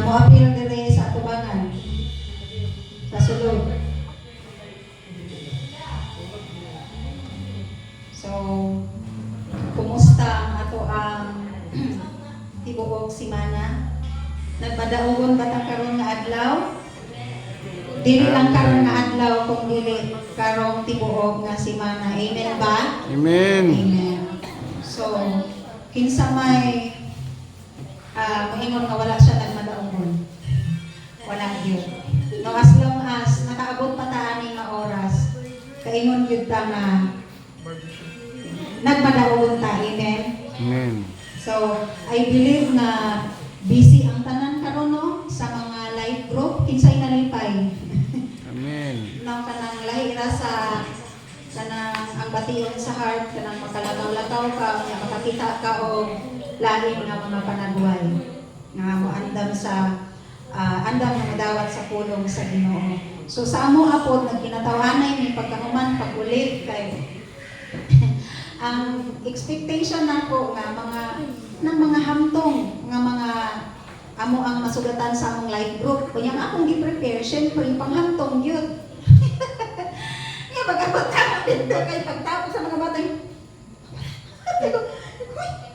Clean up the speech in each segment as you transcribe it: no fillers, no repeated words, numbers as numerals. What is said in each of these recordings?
mo-appeal dire sa atubangan. Sa sulod. So, kumusta ang ato ang tibuok simana? Nagpadaogon ba ta karon nga adlaw? Dili lang karon nga adlaw kung dili karong tibuok nga simana. Amen ba? Amen. Amen. So, kinsa may moingon nga wala siya nagmadaogon. Wala gyud. No, as long as nakaabot pa ta ani nga oras, kaingon gyud ta nga nagmadaogon ta. Amen. Amen. So, I believe na busy ang tanan karon no sa mga live group kinsay nalipay. Amen. Nang kanang lahira sa kanang ang bation sa heart kanang makalagaw-lagaw ka nga makakita ka og lalim nga mga panagway nga moandam sa andam nga madawat sa pulong sa Ginoo. So sa amo apod nagkinatawanay ni pagkahuman pagulit kay ang expectation nako nga mga hamtong nga mga amo ang masugatan sa among life group. Kunya akong gi-prepare syempre yung panghamtong yun. Nga pagkabot dito kay pagtapos sa mga bata.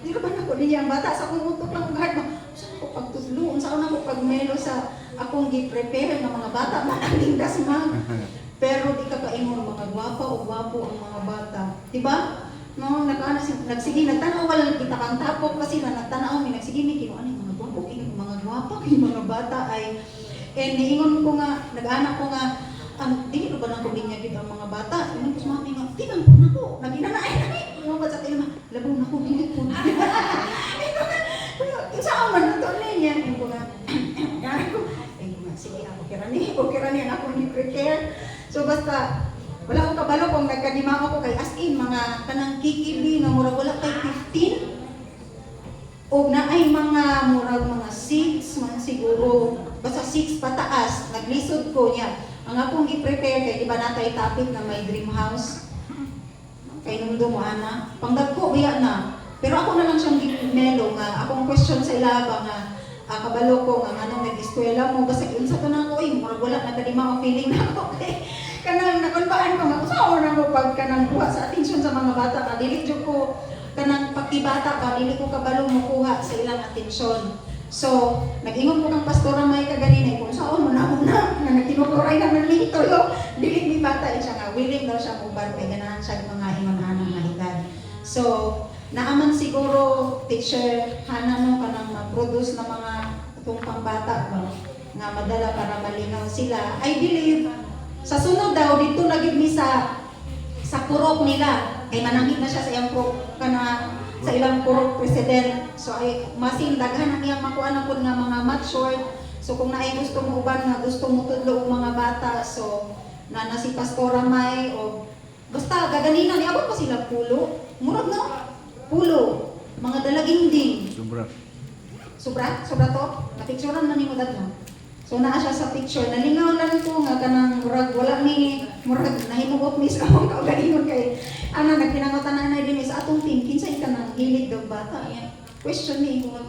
Di ba na ko niya ang bata sa akong utok lang heart mo. Saan ko pagtudlo? Saan ako pagmelo sa akong gi-prepare ng mga bata manaling dasmag. Pero di ka kaingon mga gwapa o gwapo ang mga bata. Diba? No, nagsige nagtanaw wala kita kang tapok kasi nagtanaw mi nagsige mi kino ani mga gwapo kini mga gwapa kini mga bata ay niingon ko nga nag-anak ko nga dili ba nang kuminya gid ang mga bata ingon ko sa mami nga tinan ko nako naginanaay na ingon ko sa kila labaw na ko dili ko sa man to niya ingon ko nga sige okay ra ni ako ni prepare so basta wala akong kabalo kung nagkadimang ako kay as in mga kanang kikibi na murag wala kay 15 o na ay mga murag mga 6 man siguro basta 6 pataas naglisod ko niya ang akong gi-prepare kay iba natay topic na may dream house kay nung mo ana pangdagko biya na pero ako na lang siyang gimelo nga akong question sa ilaba nga kabalo ko nga anong nag-eskwela mo basta unsa to na ko murag wala nagkadimang ang feeling na ako kay kanang nakunbaan ko nga usaw na ko pag kanang kuha sa atensyon sa mga bata ka dili jud ko kanang pagkibata ka dili ko kabalo mo kuha sa ilang atensyon. So nag-ingon ko kang pastora may kaganina kung saon mo na nga nagtinukuray na man lito yo dili mi bata siya nga willing daw siya mo kay ganahan siya mga ingon-anang nga edad. So naaman siguro teacher hana no kanang mag-produce na mga itong pangbata ko nga madala para malinaw sila. I believe sa sunod daw dito lagi mi sa purok nila kay manangit na siya sa iyang purok kana sa ilang purok president so ay masin daghan ang iyang makuan pud nga mga mature so kung naay gusto mo uban nga gusto mo tudlo og mga bata so na si pastora may o basta gaganina ni abot pa sila pulo murag no pulo mga dalaging ding sobra to napicturean na nimo dadto. So naa siya sa picture, nalingaw lang ko nga kanang murag wala ni murag nahimugot mi sa akong kaugalingon kay ana nagpinangutan na din sa atong team kinsay kanang hilig daw bata yan. Question ni kung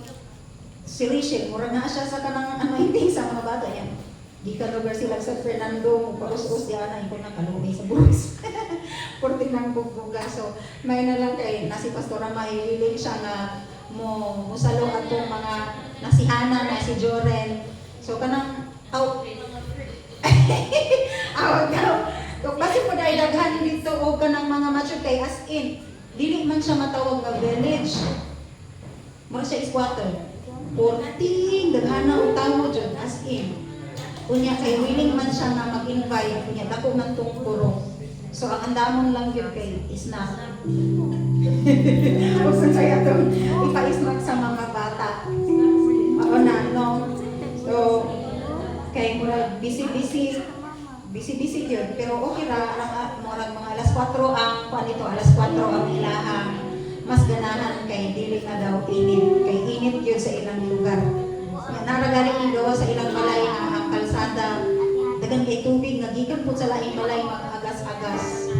si Rachel murag naa siya sa kanang anointing sa mga bata yan. Di ka lugar sila sa Fernando mo paus-us di ana ko na kalumay sa buhos. Porti nang bugbuga so may na lang kay nasi pastora mahilig siya nga mo musalo atong mga nasihana na si Joren. So kanang out daw. Kung basi mo dahil daghan dito o kanang mga mature kay as in, dili man siya matawag nga village. Mo siya squatter. 14 daghan na utaw dyan as in. Kunya kay willing man siya na mag-invite kunya dako man tong puro. So ang andamon lang yun kay isna. Usan saya to ipa-snack sa mga bata. Mao na no. So, kay murag busy yun. Pero okay ra, murag mga alas 4 ang panito, alas 4 ang ilahang mas ganahan kay dili na daw init. Kay init yun sa ilang lugar. Naragaling daw sa ilang balay nga ang kalsada. Dagan kay tubig, nagikan po sa laing balay mag-agas-agas.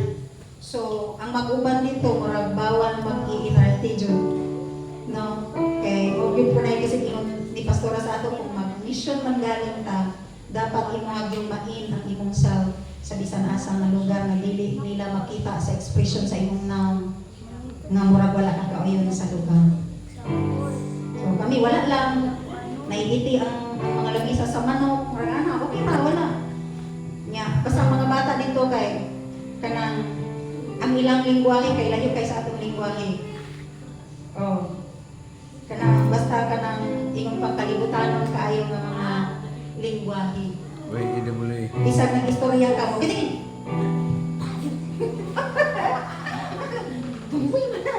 So, ang mag-uban dito, murag bawal mag-iinarte dyan. No? Okay, okay po na yun kasi ni Pastora sa ato kung mission man galing ta, dapat imuhag yung main ang imong self sa bisan asa nga lugar nga dili nila makita sa expression sa imong noun nga murag wala ka kauyon sa lugar. So kami wala lang naigiti ang mga lamisa sa manok, murag ana, okay pa, wala. Nya, basta mga bata dito kay kanang ang ilang lingwahe kay layo kay sa atong lingwahe. Oh. Kanang basta kanang ingong pagkalibutanon kaayo nga mga lingwahe. Wait, EWA. Bisag ng istorya ka mo. Gini. Tungkoy man na.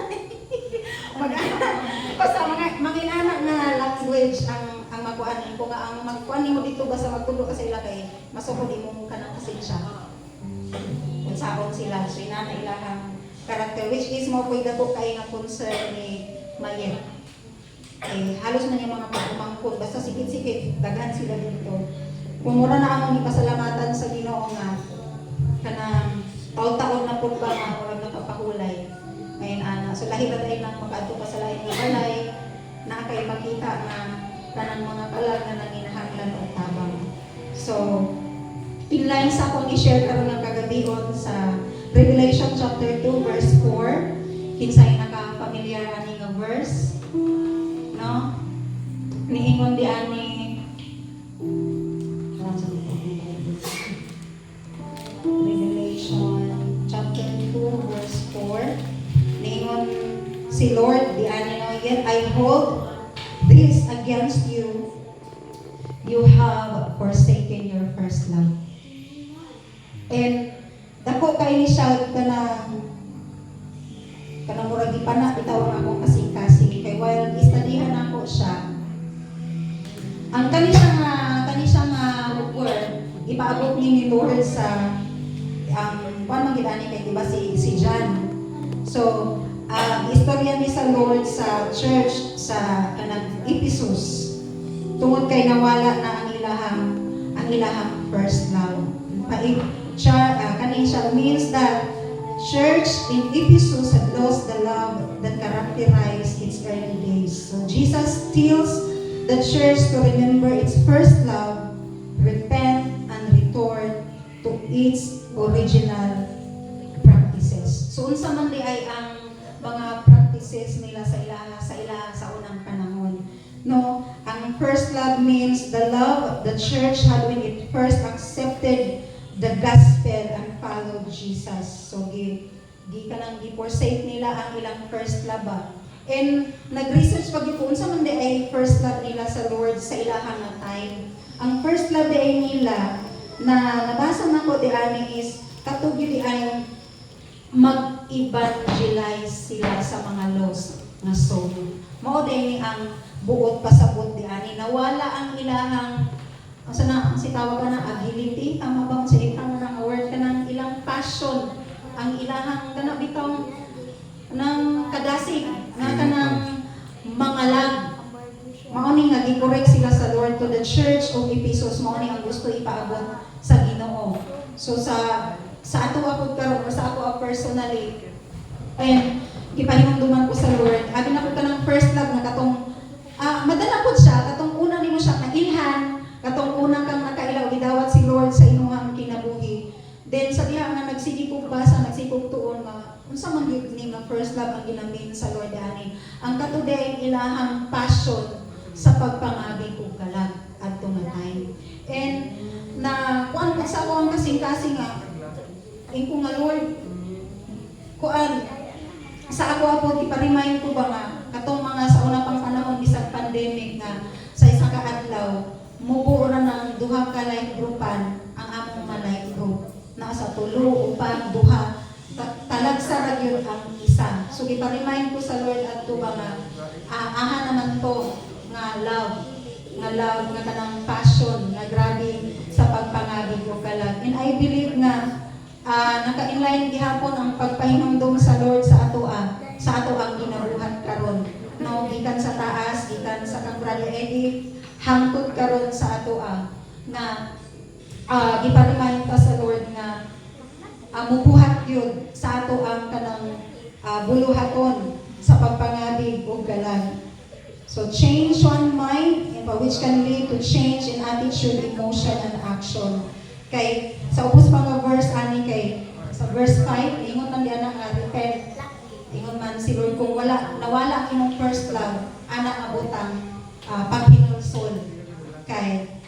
Basta mga inanak na language ang magkuan ko nga ang magkuan nimo dito basta magtulo ka sa ila kay masukod imo kanang pasensya. Unsaon sila so inana ilahang character which is mo koy dato kay nga concern ni Mayet. Halos na yung mga pagumangkot basta sikit-sikit daghan sila dito. Kung mura na among ipasalamatan sa Ginoo nga kanang taon-taon na pud ba nga murag nakapahulay. Ngayon ana so lahi ra dai nang makaadto pa sa lain nga balay na kay makita nga kanang mga kalag nga nanginahanglan og tabang. So inline sa akong i-share karon nga kagabihon sa Revelation chapter 2 verse 4 kinsay naka-familiar ani nga verse no niingon di ani Revelation chapter 2 verse 4 niingon si Lord di ani no yet I hold this against you have forsaken your first love. And dako kay ni shout kanang murag ipana bitaw ang akong kasing-kasing kay while istudihan ako siya ang kani siya nga word ipaabot ni Lord sa paano gidani kay diba si John. So istorya ni sa Lord sa church sa kanang Ephesus tungod kay nawala na ang ilahang first love. Kanin siya means that church in Ephesus had lost the love that characterized its early days. So Jesus tells the church to remember its first love, repent, and return to its original practices. So unsa man di ay ang mga practices nila sa unang panahon. No, ang first love means the love the church had when it first accepted the gospel and followed Jesus. So gi forsake nila ang ilang first love. And nag-research pag kung unsa man di ay first love nila sa Lord sa ilahang nga time. Ang first love di ay nila na nabasa nako di ani is katug di ay mag-evangelize sila sa mga lost na soul. Mao din ang buot pasabot di ani nawala ang ilahang asa na si tawag na agility tama ba sa ikang nga word kanang ilang passion ang ilahang kana bitong nang kadasig nga kanang mangalag mao ni nga gi-correct sila sa Lord to the church of Ephesus mao ni ang gusto ipaabot sa Ginoo. So sa ato ako karon or sa ako personally and gipahinumduman ko sa Lord abi na ko kanang first love na katong madala pud siya katong una nimo siya nailhan katong una kang nakailaw gidawat si Lord sa imuhang kinabuhi then sa diha nga nagsigipog basa nagsigipog tuon nga unsa man gyud ni nga first love ang ginamin sa Lord ani ang katuday ilahang passion sa pagpangabig ug kalag adto nga time and na kuan sa ako ang kasing-kasing nga ingko nga Lord kuan sa ako ipa-remind ko ba nga katong mga sa una pang panahon bisag pandemic nga sa isa ka adlaw mubuo ra ng duha ka life groupan ang among mga life group na sa tulo upan duha talagsa ra gyud ang isa so ipa-remind ko sa Lord adto ba nga aha naman to nga love nga kanang passion nga grabe sa pagpangabig o kalag and I believe nga naka-inline gihapon ang pagpahinumdum sa Lord sa ato ang ginabuhat karon no gikan sa taas gikan sa kang Brother Eddie hangtod karon sa ato nga gipa-remind ta sa Lord nga mubuhat yun sa ato ang kanang buluhaton sa pagpangabig ug kalag. So change one mind and which can lead to change in attitude, emotion, and action. Kay sa ubos pa nga verse ani kay sa verse 5 ingon man diana nga repent. Ingon man si Lord kung nawala imong first love, ana abutang paghinulsol. Kay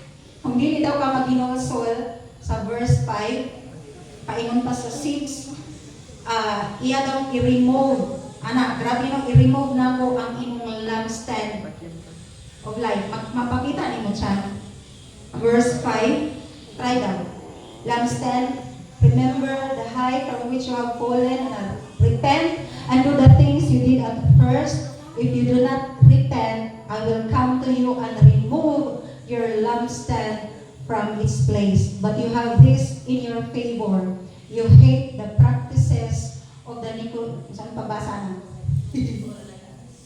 kung dili daw ka maghinulsol sa verse 5, paingon pa sa 6, iya daw i-remove. Ana, grabe nang i-remove na ko ang imong lampstand of life. Mapakita ni mo siya. Verse 5, try daw. Lampstand, remember the height from which you have fallen, and repent and do the things you did at first. If you do not repent, I will come to you and remove your lampstand from its place. But you have this in your favor. You hate the practices of the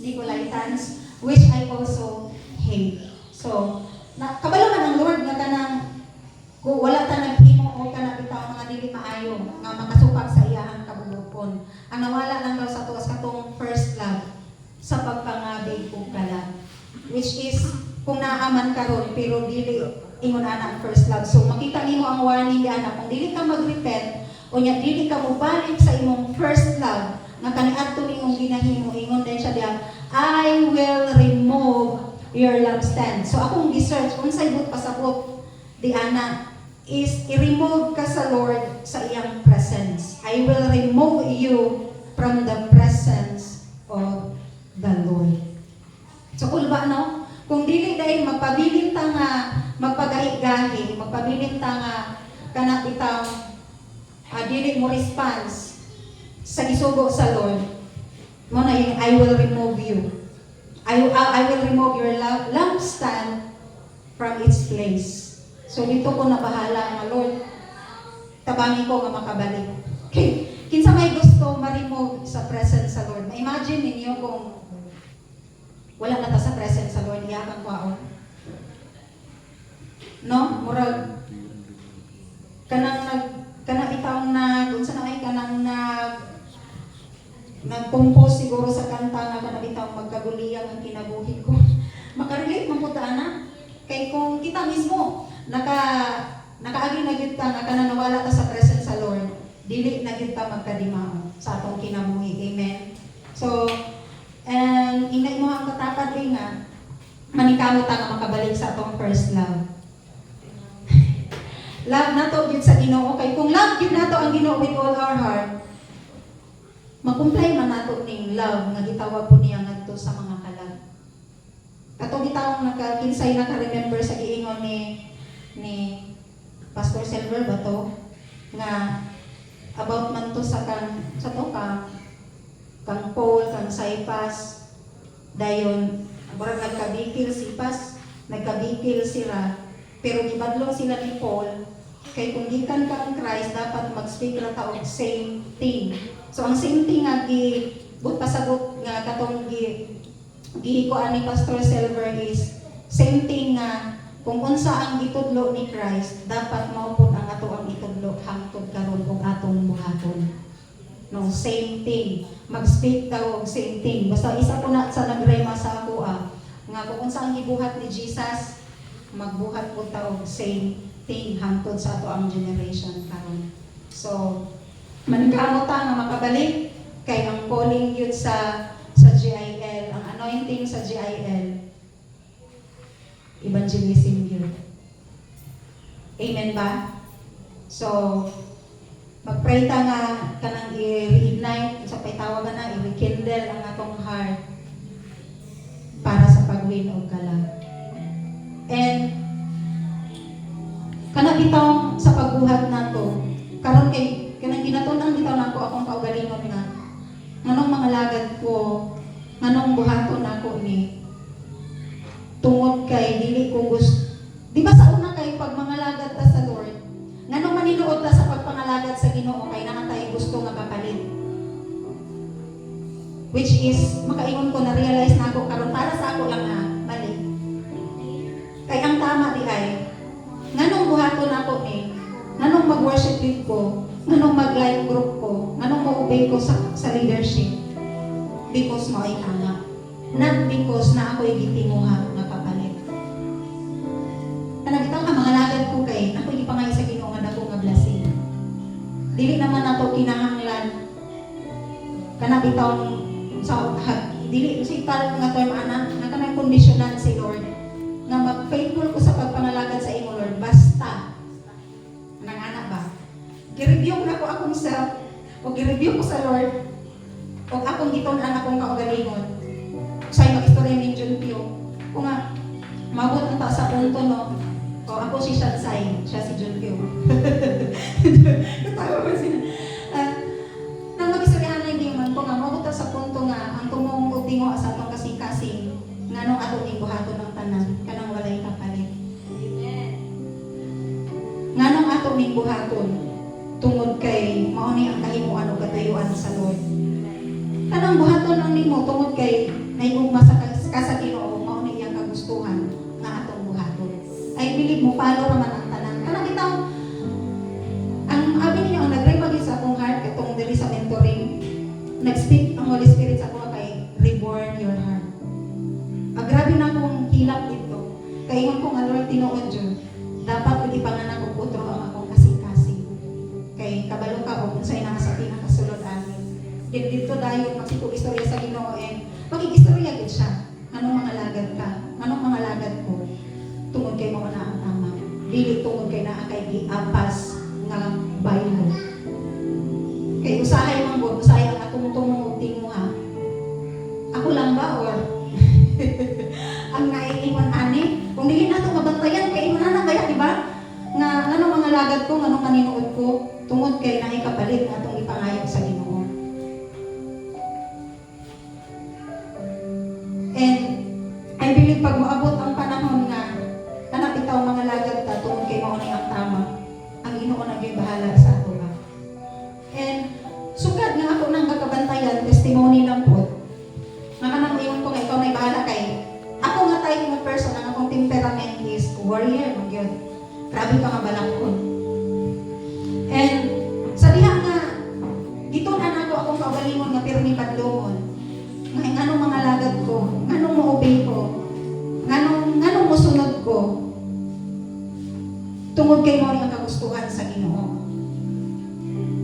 Nicolaitans, which I also hate. So, kabalo man ang Lord nga kanang kung wala ta naghimo o kana bitaw mga dili maayo nga makasupak sa iyahang kabulokon. Ang nawala lang daw sa tuwas katong first love sa pagpangabig ug kalag, which is kung naaman karon pero dili ingon ana ang first love. So makita nimo ang warning ana kung dili ka magrepent o nya dili ka mobalik sa imong first love nga kaniadto nimong ginahimo, ingon din siya diya, I will remove your lampstand. So akong gi-search unsay but pasabot di ana is i-remove ka sa Lord sa iyang presence. I will remove you from the presence of the Lord. So kung ba no? Kung dili dahil magpabilin ta nga magpagahi-gahi, magpabilin ta nga kana bitaw dili mo response sa gisugo sa Lord, mo na yung I will remove you. I will remove your lampstand from its place. So dito ko na bahala nga Lord, tabangi ko nga makabalik. Okay. Kinsa may gusto ma-remove sa presence sa Lord. Ma-imagine ninyo kung wala na ta sa presence sa Lord, iya kang kwaon. No? Murag kanang itawang unsa na ay kanang nag-compose siguro sa kanta nga kanang itawang magkaguliyang ang kinabuhi ko. Makarelate man pud ana. Kay kung kita mismo nakaagi na gyud ta nga kanang nawala ta sa presence sa Lord, dili na gyud ta magkadimao sa atong kinabuhi. Amen. So, and inay mo ang katapat din nga manikamo ta nga makabalik sa atong first love. Love nato gyud sa Ginoo, kay kung love gyud nato ang Ginoo with all our heart, makumplay man nato ning love nga gitawag po niya ngadto sa mga kalag. Katong gitawag nakakinsay naka-remember sa giingon ni Pastor Silver ba to nga about man to sa kang Paul, kang Saipas, dayon murag nagkabikil si Pas, nagkabikil sila, pero gibadlong sila ni Paul. Kay kung gikan kang Christ, dapat mag-speak ra ta og same thing. So ang same thing nga pasabot nga katong gihikuan ni Pastor Silver is same thing nga kung unsa ang gitudlo ni Christ, dapat mao pud ang ato ang itudlo hangtod karon kung atong buhaton. No, same thing. Mag-speak daw og same thing. Basta isa po na sa nagrema sa ako nga kung unsa ang gibuhat ni Jesus, magbuhat po ta og same thing hangtod sa ato ang generation karon. So, maningkamot ta nga makabalik kay ang calling yun sa GIL, ang anointing sa GIL, evangelism yun. Amen ba? So, mag-pray ta nga kanang i-reignite sa paytawagan na i-rekindle ang atong heart para sa pag-win og kalag. And kana bitaw sa pagbuhat nato karon kay kanang ginatunan bitaw nako akong kaugalingon nga nganong mga lagad ko nganong buhaton nako ni tungod kay dili ko gusto, di ba sa una kay pag mga lagad ta sa Lord nganong maninuod ta sa pagpangalagad sa Ginoo kay nakatay gusto nga kapalit, which is makaingon ko na realize nako karon para sa ako lang mali. Kay ang tama di ay nganong buhaton ako ni, nganong mag-worship lead ko, nganong mag-live group ko, nganong mag-obey ko sa leadership, because maay ana, not because na ako'y gitinguha na kapalit. dili naman nato kinahanglan kana bitaw sa dili musical nga term ana nga kanang kondisyonan si Lord nga mag-faithful ko sa pagpangalagad sa imo Lord basta nang ana ba gi-review na ko akong self o gi-review ko sa Lord o akong giton-an akong kaugalingon say mag-istorya ni John Pio kung nga mabot ang ta sa punto no o ako si Shansay siya si John Pio natawa ba sila nang mag-istoryahan na hindi man ko nga mabot ta sa punto nga ang tumong tingo sa atong kasing-kasing nga nung ato ning buhaton ng tanan kanang walay kapalit nga nung ato ning buhaton tungod kay mao ni ang kahimuan o katayuan sa Lord kanang buhaton ang nimo tungod kay naigugma sa Ginoo mao ni iyang kagustuhan nga atong buhaton I believe mo follow naman ang tanan kanang bitaw ang abi niya ang nagre-magi sa akong heart katong diri sa mentoring nag-speak ang Holy Spirit sa ako kay reborn your heart grabe na akong hilap dito kay ingon ko nga Lord tinuod jud dapat pwede panganak og utro ang akong kasing-kasing kay kabalo ka og unsay naa sa pinakasulod amin dito dayon magsiko istorya sa Ginoo and magig-istorya gid siya anong mga lagad ka anong mga lagad ko tungod kay mao na ang tama dili tungod kay naa kay giapas nga baylo kay usahay man gud usahay ang atong tumong tinguha ako lang ba or ang naiingon ani kung dili nato mabantayan kay ingon na kaya di ba nga ano mga lagad ko ngano maninuod ko tungod kay naay kapalit nga atong ipangayo sa Ginoo and I believe pag moabot ang panahon nga anak bitaw mga lagad ta tungod kay mao ni ang tama ang Ginoo na gyud bahala sa ato ba and sugad nga ako nang kakabantayan testimony lang po nga kanang iyon ko nga ikaw na'y bahala kay ako nga type ng person ang akong temperament is warrior magyud grabe ka nga balangkon and sa diha nga gitunan ako akong kaugalingon nga pirmi padlongon nga nganong mga lagad ko nganong mo-obey ko nganong mosunod ko tungod kay mao ang kagustuhan sa Ginoo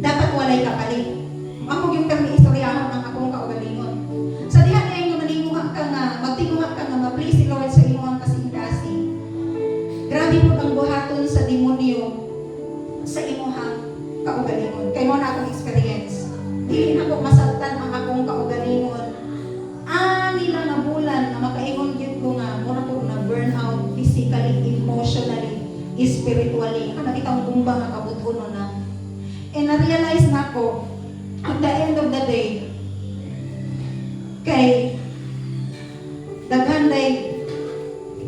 dapat walay kapalit ako yung pirmi istoryahon ang akong kaugalingon sa diha nga maninguha ka nga magtinguha ka nga ma-please si Lord sa imong kasing-kasing grabe po ang buhaton sa demonyo sa imong kaugalingon kay mao na akong experience dili na ko masabtan ang akong kaugalingon nila na bulan na makaingon gyud ko nga mura ko na burnout physically emotionally spiritually kana kitang bumba nga kabutuno na and na-realize na ko at the end of the day kay daghan day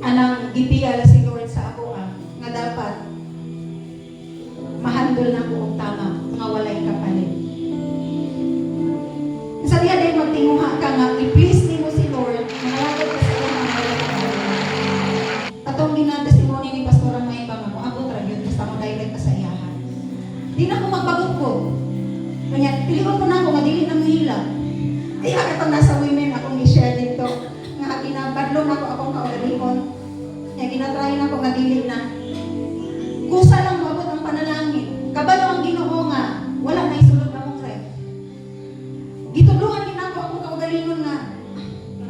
anang gipiyal si Lord sa ako nga dapat mahandol na ko og tama nga walay kapalit sa diha day magtinguha ka nga i-please nimo si Lord malagad ka sa iyang walay kapalit atong ginatestimony ni Pastor May ba nga mo abot ra gyud basta mo direct ka sa iyahan di na ko magbagot ko kanya piligon ko na ako nga dili na mahila ay akatang nasa women akong i-share dito nga ginabadlon ako akong kaugalingon nga ginatry na ako nga dili na kusa lang moabot ang panalangin kabalo ang Ginoo nga wala na isulod na mong ref gituluhan din ako akong kaugalingon nga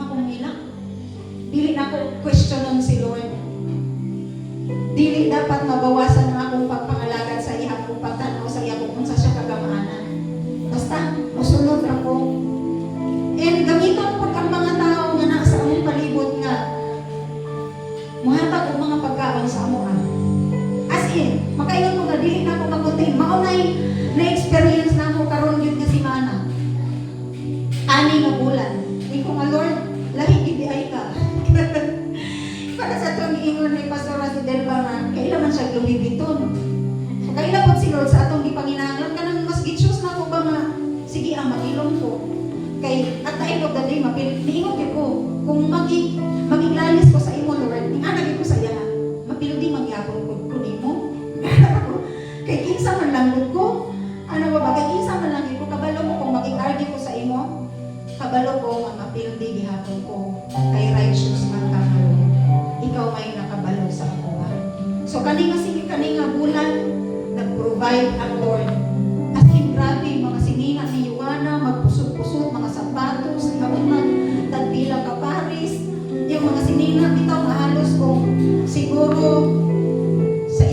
akong hila dili na ako questionon si Lord dili dapat mabawasan ang akong pagpangalagad sa iya akong pagtanaw sa iya kung unsa siya kagamaanan basta musunod ako and gamiton po ang mga tao nga nasa among palibot nga muhatag og mga pagkaon sa amo as in makaingon ko nga dili na ako mabutin maunay na-experience na ako karon gyud nga semana ani nga bulan di ko nga Lord lahi gid ay ka para sa atong giingon ni Pastor Delva nga kailangan siya lumibiton so kailangan si Lord sa atong gipanginahanglan kanang mas gitsus na ko ba nga sige magilom ko kay at the end of the day mapiliingon ko kung magiglalis ko sa imo Lord ning ana ko sa iya mapildi magyapon ko nimo kay kinsa man lang ko ano ba kay kinsa man lang ko kabalo mo kung magig-argue ko sa imo kabalo ko nga mapildi gihapon ko kay righteous man ka ikaw may nakabalo sa ako so kani nga sige kani nga bulan nag-provide ang Lord as siguro sa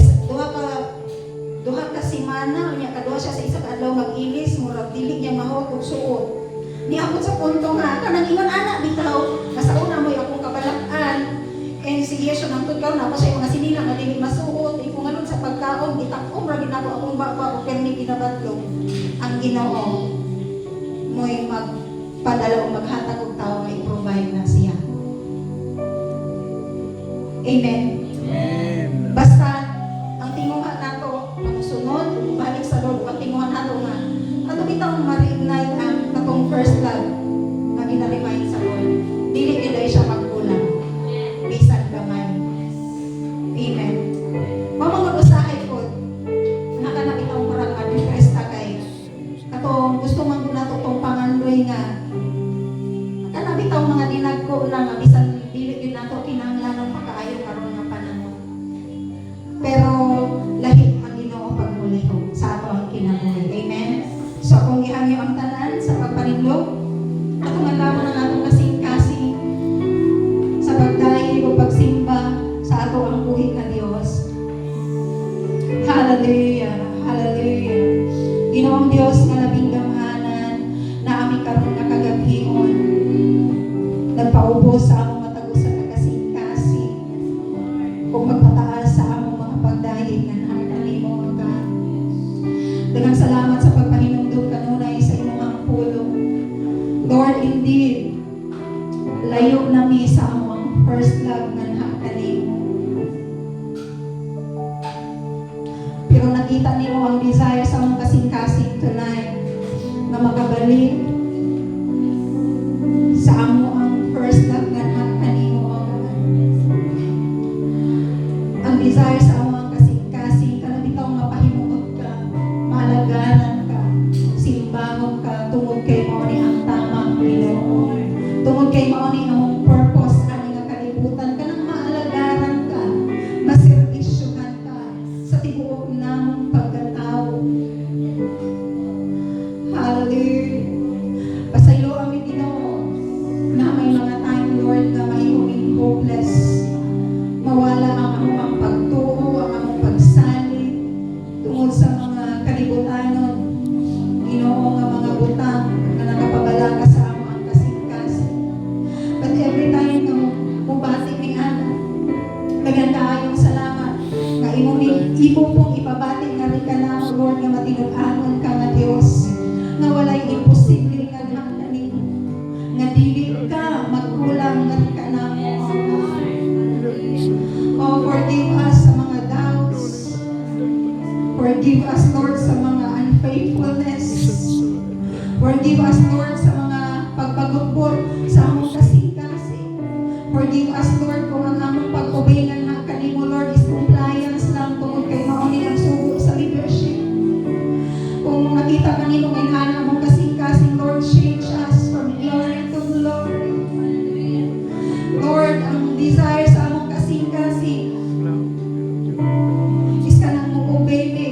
duha ka semana unya kaduha siya sa isa ka adlaw mag-ilis murag dili niya mahot og suot. Niabot sa punto nga kanang ingon ana bitaw nasauna mo akong kabalak-an and sige siya nang tudkaw na pa siya mga sinila nga dili masuot kung anong sa pagkaon itak-om ra ginako akong baba o permi ginabatlong ang Ginoo mo'y magpadala o maghatag og tao nga i-provide na siya. Amen. Amen. Basta ang tinguhan nato ang sunod balik sa Lord ang tinguhan nato nga ato bitaw ma-reignite ang katong first love nga gina-remind sa Lord. Dili gid siya magkulang. Bisan gamay. Amen. Mamangod usahay po nga kana bitaw murag advice ta kay katong gusto man gud nato tong pangandoy nga kana bitaw mga dinagko na nga bisan dili gyud nato kinahanglan makaayo karon nga panahon. Pero lahi ang Ginoo pagmulihog sa ato ang kinabuhi. Amen. So kung giangyo ang tanan sa pagpanindog, atong adlaw na atong kasing-kasing sa pagdayo o pagsimba sa ato ang buhi nga Dios. Hallelujah. Hallelujah. Ginoong Dios nga labing gamhanan na aming karon nga kagabhion. Nagpaubos sa among matagos sa kasing-kasing kung magpataas sa among mga pagdahig nga nakanimo ang God. Daghang salamat sa pagpahinumdum kanunay sa imong pulong. Lord, indeed, layo nami sa among first love nga nakanimo. Pero nakita nimo ang desire sa among kasing-kasing tonight na makabalik sa amo ang first love nga nakanimo. Ang desire sa among kasing-kasing kana bitaw mapahimuot ka, malaganan ka, simbangon ka tungod kay mao ni ang tamang Ginoo. Tungod kay mao ni among purpose ani nga kalibutan kanang maalagaran ka, maserbisyuhan ka sa tibuok namong pagkatao. Hallelujah. Pasaylo ami Ginoo na may mga time Lord nga mahimong hopeless. Mawala ang among pagtuo, ang among pagsalig tungod sa mga kalibutanon. Ginoo nga mga butang na nakapabala ka sa among kasing-kasing. But every time na mubati ni Ana, kaganda kayong salamat nga imo pong ipabati nga rin ka na Lord nga matinud-anon ka nga Dios nga walay imposible nga hangganin nga dili ka magkulang nga ka na Oh, forgive us sa mga doubts. Forgive us, Lord, sa mga unfaithfulness. Forgive us, Lord, sa mga pagpagumpot sa among kasing-kasing. Forgive us, Lord, kung ang among pag-obey nga kanimo, Lord, is compliance lang tungod kay mao ni ang sugo sa leadership. Kung nakita kanimo may hana among kasing-kasing, Lord, change us from glory to glory. Lord, ang desire sa among kasing-kasing is ka nang mo-obey me.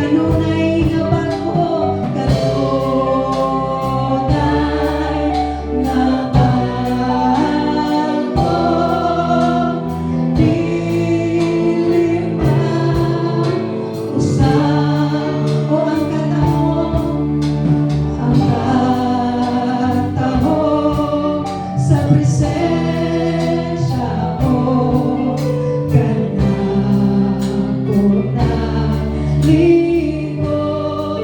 kanunay nga bago, kanunay nga bago. Dili man usab o ang katahong, ang katahong sa presensya mo, kanako na lingkod.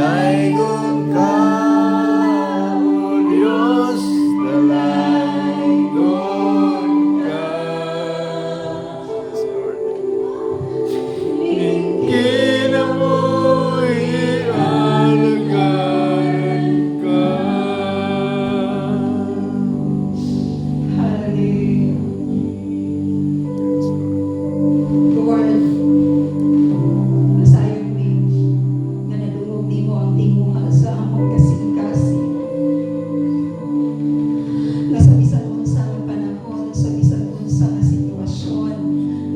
Dalaygon ka, O Diyos, dalaygon ka. Yes, Lord. Kinamoy alagaan ka. Hallelujah. Yes, Lord. Lord, masayon mi nga nadungog nimo ang tinguha sa among kasing-kasing. Nga sa bisan unsa nga panahon, sa bisan unsa nga sitwasyon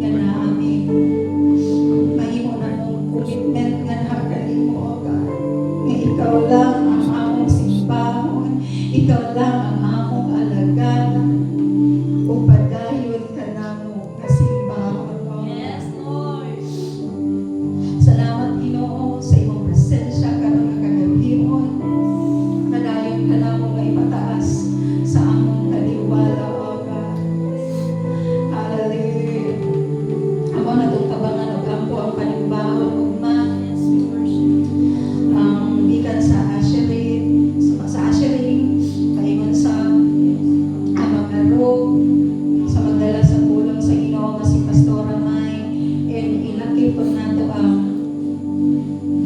nga naami, mahimo na mong commitment nga nakakalimo o God. Nga ikaw lang ang among simbahon, ikaw lang ang among alagad, upadayon ka namo nga simbahon, O God. Yes, Lord. Salamat Ginoo sa imong presensya karon nga kagabihon. Padayon ka namo nga ipataas sa among taliwala, O God. Hallelujah. Amo na itong tabangan og ampo ang panimbahon ugma Yes, we worship you. ang gikan sa Asherin, sa Asherin, kaingon sa amang laro, sa magdala sa tulong sa Ginoo nga si Pastora May, and ilakip po nato ang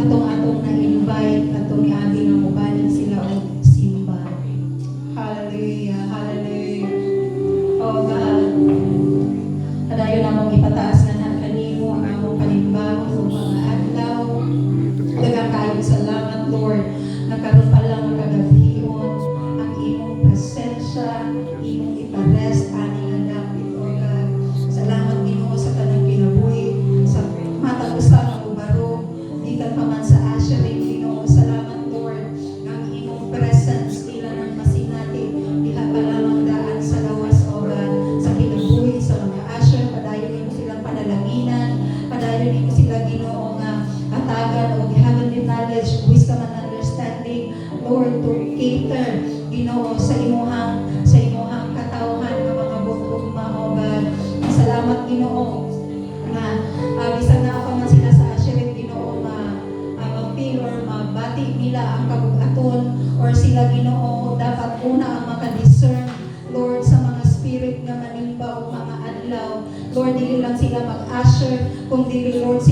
atong na invite atong ni Abi nga mubalin sila og simba. Hallelujah, hallelujah. Oh God, padayon namong ipataas nga na kanimo ang among panimbahan o mga adlaw. Daghang kayong salamat, Lord. Nagkaroon pa lang ang kagabihon, ang imong presensya, imong iparest, aning hanapin, O God. Salamat, Ginoo, sa tanang kinabuhi, sa matag usa nga ubaro, gikan pa man sa Asherin, Ginoo. Salamat, Lord, ang imong presence, ila ng masinati, diha pa lamang daan sa lawas, O God, sa kinabuhi, sa mga Asher, padayon nimo silang panalanginan, padayon nimo sila, Ginoo, nga atagan o gihagan din knowledge, wisdom and understanding, Lord, to cater, Ginoo, sa imuhang katawhan ng mga bugma, O God. Salamat, Ginoo, nga bisan na pa man sila sa Asherin, Ginoo, mag-feel or mabati nila ang kabugaton or sila, Ginoo, dapat una ang makadiscern, Lord, sa mga spirit nga manimba o mga adlaw. Lord, dili lang sila mag-usher, kung dili, Lord,